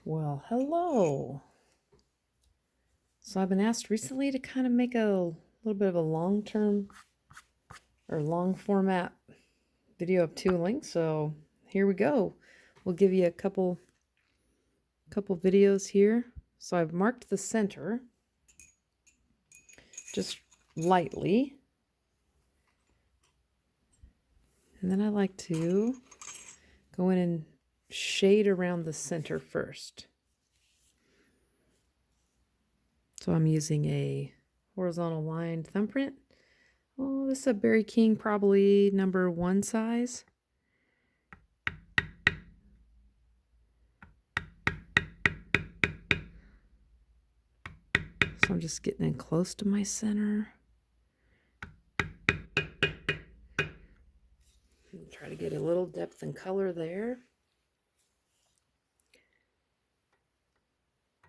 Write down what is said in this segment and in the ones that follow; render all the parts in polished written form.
Well, hello. So I've been asked recently to kind of make a little bit of a long-term or long format video of tooling. So here we go. We'll give you a couple videos here. So I've marked the center just lightly. And then I like to go in and shade around the center first. So I'm using a horizontal line thumbprint. Oh, this is a Berry King, probably number 1 size. So I'm just getting in close to my center. And try to get a little depth and color there.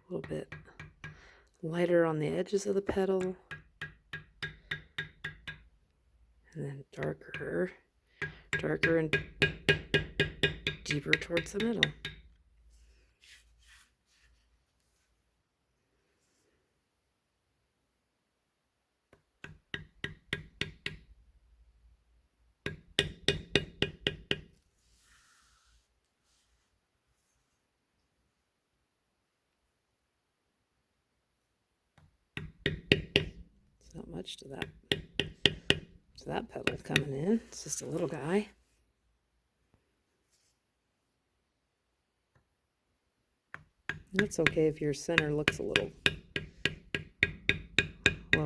A little bit lighter on the edges of the petal. And then darker and deeper towards the middle. It's not much to that petal coming in. It's just a little guy. And it's okay if your center looks a little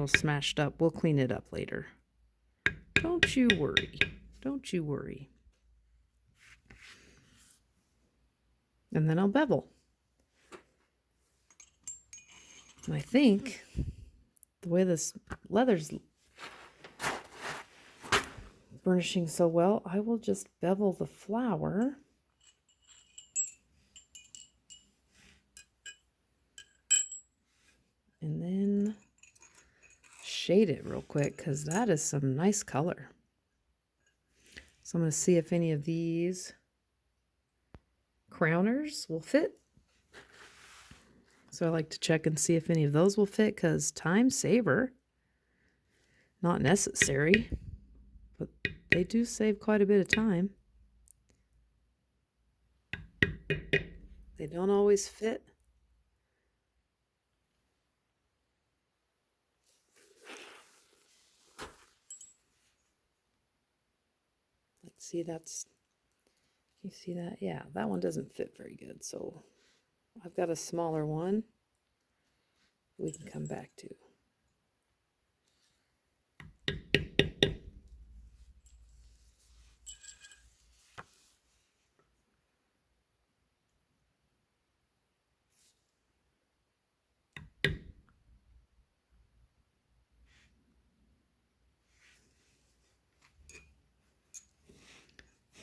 smashed up. We'll clean it up later. Don't you worry. Don't you worry. And then I'll bevel. And I think the way this leather's burnishing so well, I will just bevel the flower. And then shade it real quick because that is some nice color. So I'm going to see if any of these crowners will fit. So I like to check and see if any of those will fit because time saver. Not necessary, but they do save quite a bit of time. They don't always fit. Let's see, can you see that? Yeah, that one doesn't fit very good. So I've got a smaller one we can come back to.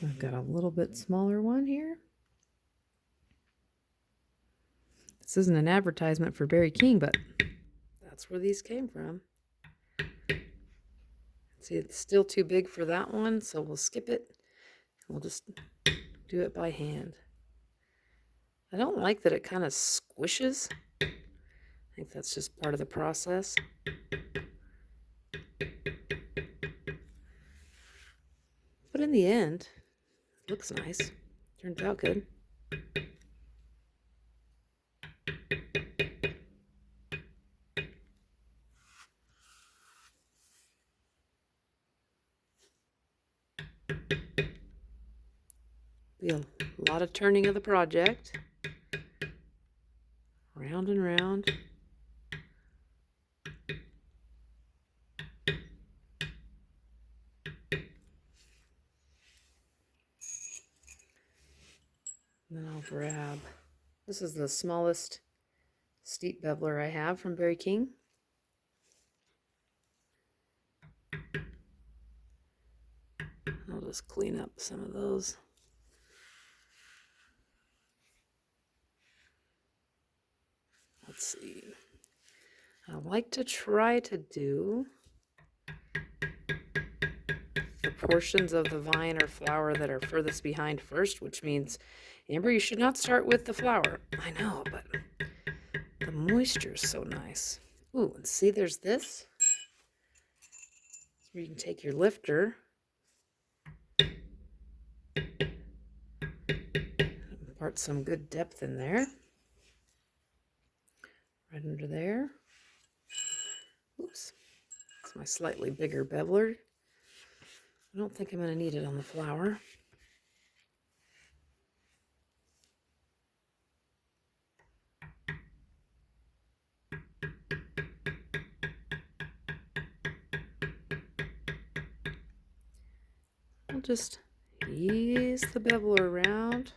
I've got a little bit smaller one here. This isn't an advertisement for Berry King, but that's where these came from. See, it's still too big for that one, so we'll skip it. We'll just do it by hand. I don't like that it kind of squishes. I think that's just part of the process. But in the end, it looks nice. Turns out good. Be a lot of turning of the project. Round and round. And then I'll grab, this is the smallest steep beveler I have from Berry King. I'll just clean up some of those. Let's see. I like to try to do the portions of the vine or flower that are furthest behind first, which means Amber, you should not start with the flower. I know, but the moisture is so nice. Ooh, and see, there's this. So you can take your lifter, impart some good depth in there. Right under there. Oops. It's my slightly bigger beveler. I don't think I'm going to need it on the flower. I'll just ease the beveler around,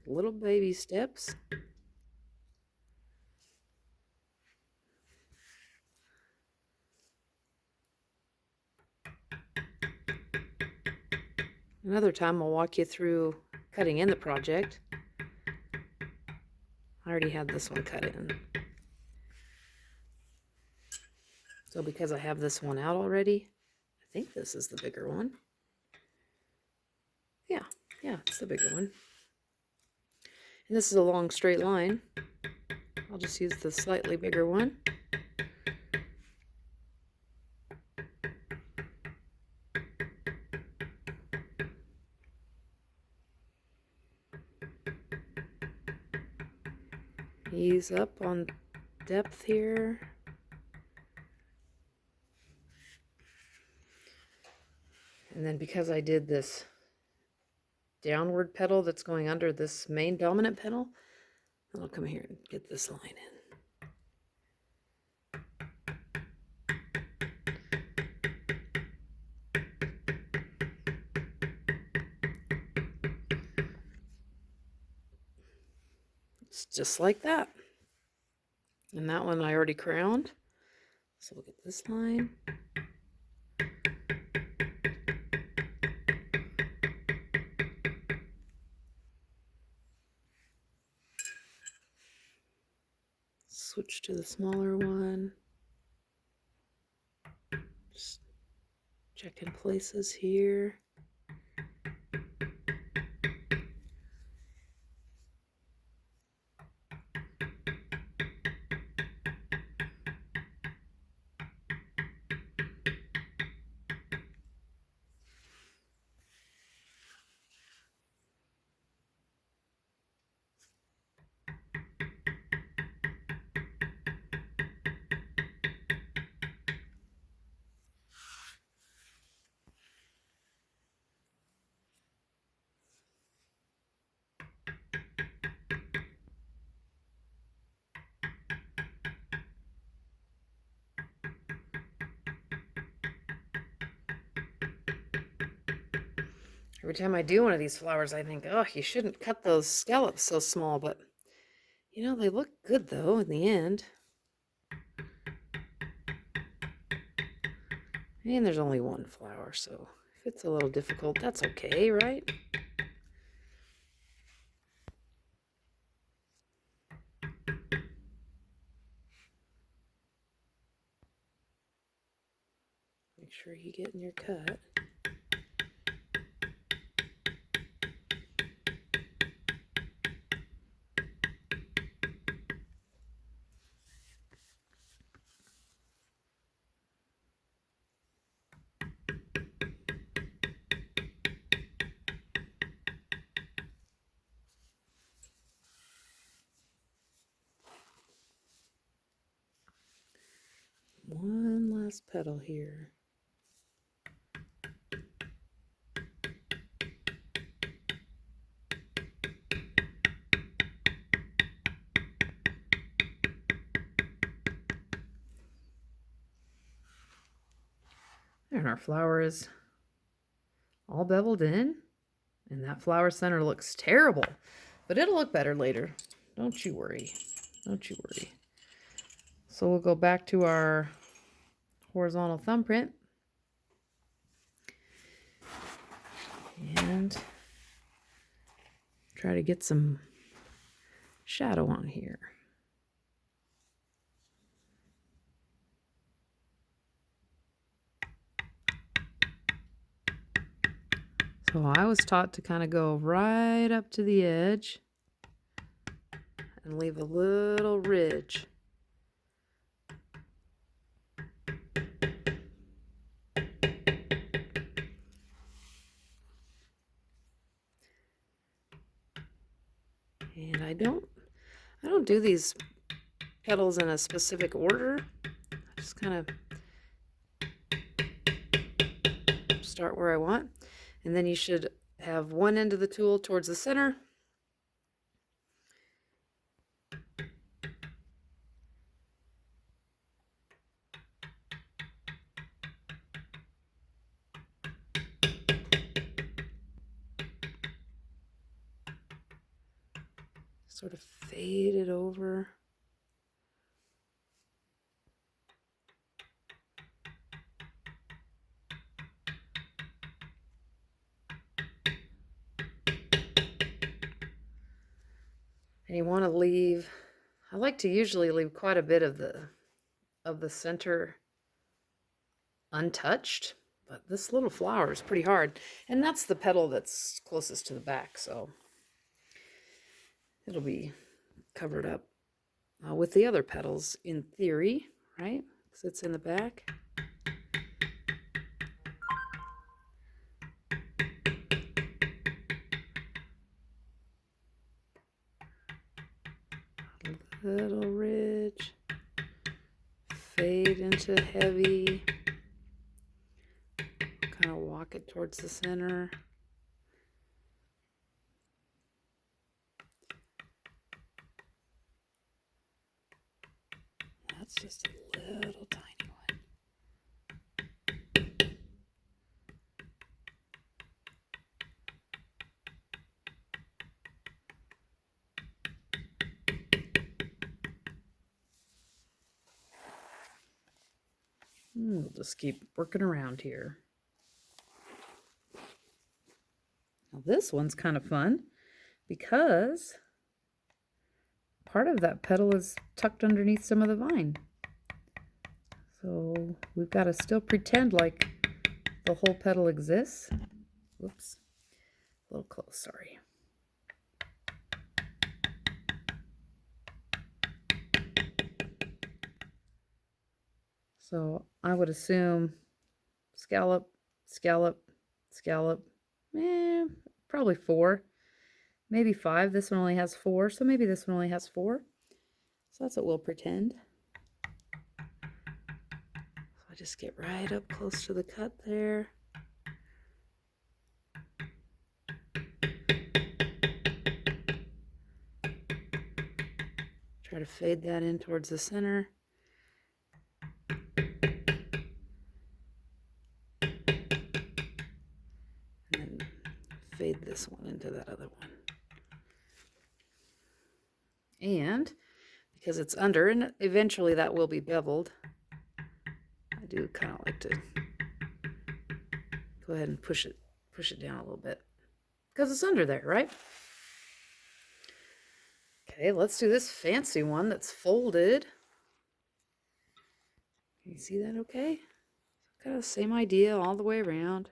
little baby steps. Another time I'll walk you through cutting in the project. I already had this one cut in. So because I have this one out already, I think this is the bigger one. Yeah, it's the bigger one. And this is a long straight line. I'll just use the slightly bigger one. Ease up on depth here. And then because I did this downward petal that's going under this main dominant petal, I'll come here and get this line in. It's just like that. And that one I already crowned. So we'll get this line. Switch to the smaller one. Just check in places here. Every time I do one of these flowers, I think, oh, you shouldn't cut those scallops so small, but you know, they look good though in the end. And there's only one flower, so if it's a little difficult, that's okay, right? Make sure you get in your cut. One last petal here. And our flower is all beveled in, and that flower center looks terrible, but it'll look better later. Don't you worry. Don't you worry. So we'll go back to our horizontal thumbprint and try to get some shadow on here. So So I was taught to kind of go right up to the edge and leave a little ridge. And I don't do these petals in a specific order. I just kind of start where I want. And then you should have one end of the tool towards the center. Sort of fade it over. And you want to leave, I like to usually leave quite a bit of the center untouched, but this little flower is pretty hard. And that's the petal that's closest to the back, so it'll be covered up with the other petals in theory, right? Because it's in the back. Little ridge, fade into heavy, kind of walk it towards the center. That's just a little tiny one. We'll just keep working around here. Now this one's kind of fun because part of that petal is tucked underneath some of the vine. So we've got to still pretend like the whole petal exists. Whoops, a little close, sorry. So I would assume scallop, scallop, scallop, probably 4, maybe 5. This one only has 4, so maybe this one only has 4. So that's what we'll pretend. So I just get right up close to the cut there. Try to fade that in towards the center. Fade this one into that other one. And because it's under, and eventually that will be beveled, I do kind of like to go ahead and push it down a little bit because it's under there, right? Okay, let's do this fancy one that's folded. Can you see that okay? Kind of the same idea all the way around.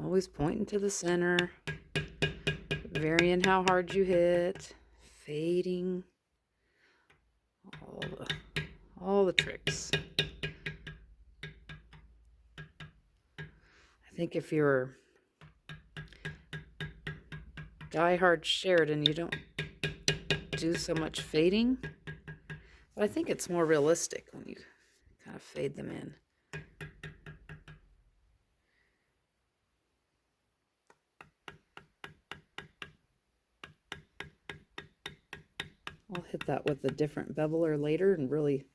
Always pointing to the center, varying how hard you hit, fading, all the tricks. I think if you're die-hard Sheridan, you don't do so much fading, but I think it's more realistic when you kind of fade them in. I'll hit that with a different beveler later and really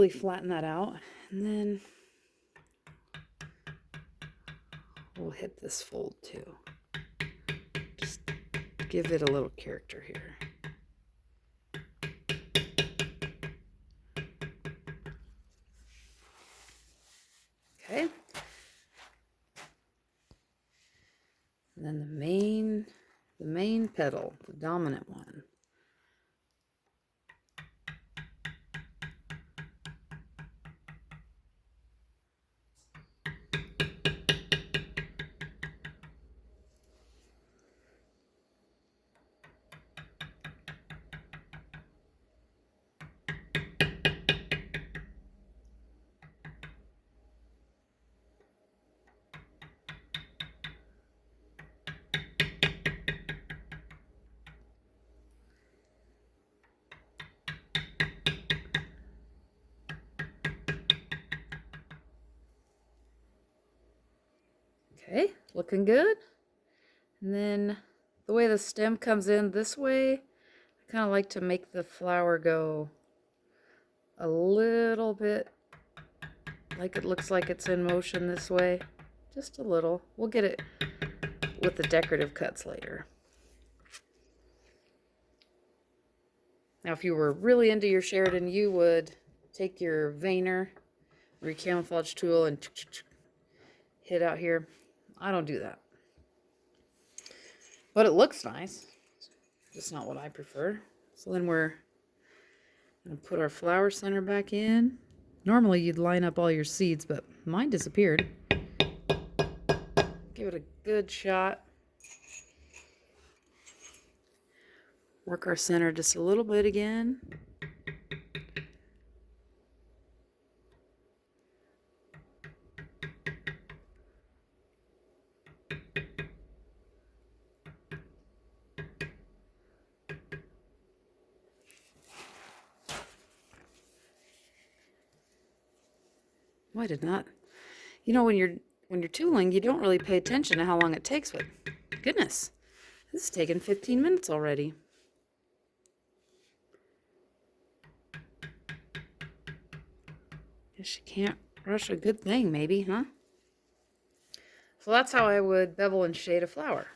flatten that out. And then we'll hit this fold too. Just give it a little character here. Okay. And then the main petal, the dominant one. Okay, looking good. And then the way the stem comes in this way, I kind of like to make the flower go a little bit like it looks like it's in motion this way. Just a little. We'll get it with the decorative cuts later. Now, if you were really into your Sheridan, you would take your veiner or your camouflage tool and hit out here. I don't do that. But it looks nice. Just not what I prefer. So then we're going to put our flower center back in. Normally you'd line up all your seeds, but mine disappeared. Give it a good shot. Work our center just a little bit again. Oh, I did not. You know, when you're tooling, you don't really pay attention to how long it takes, but goodness, this is taking 15 minutes already. Guess you can't rush a good thing, maybe, huh? So that's how I would bevel and shade a flower.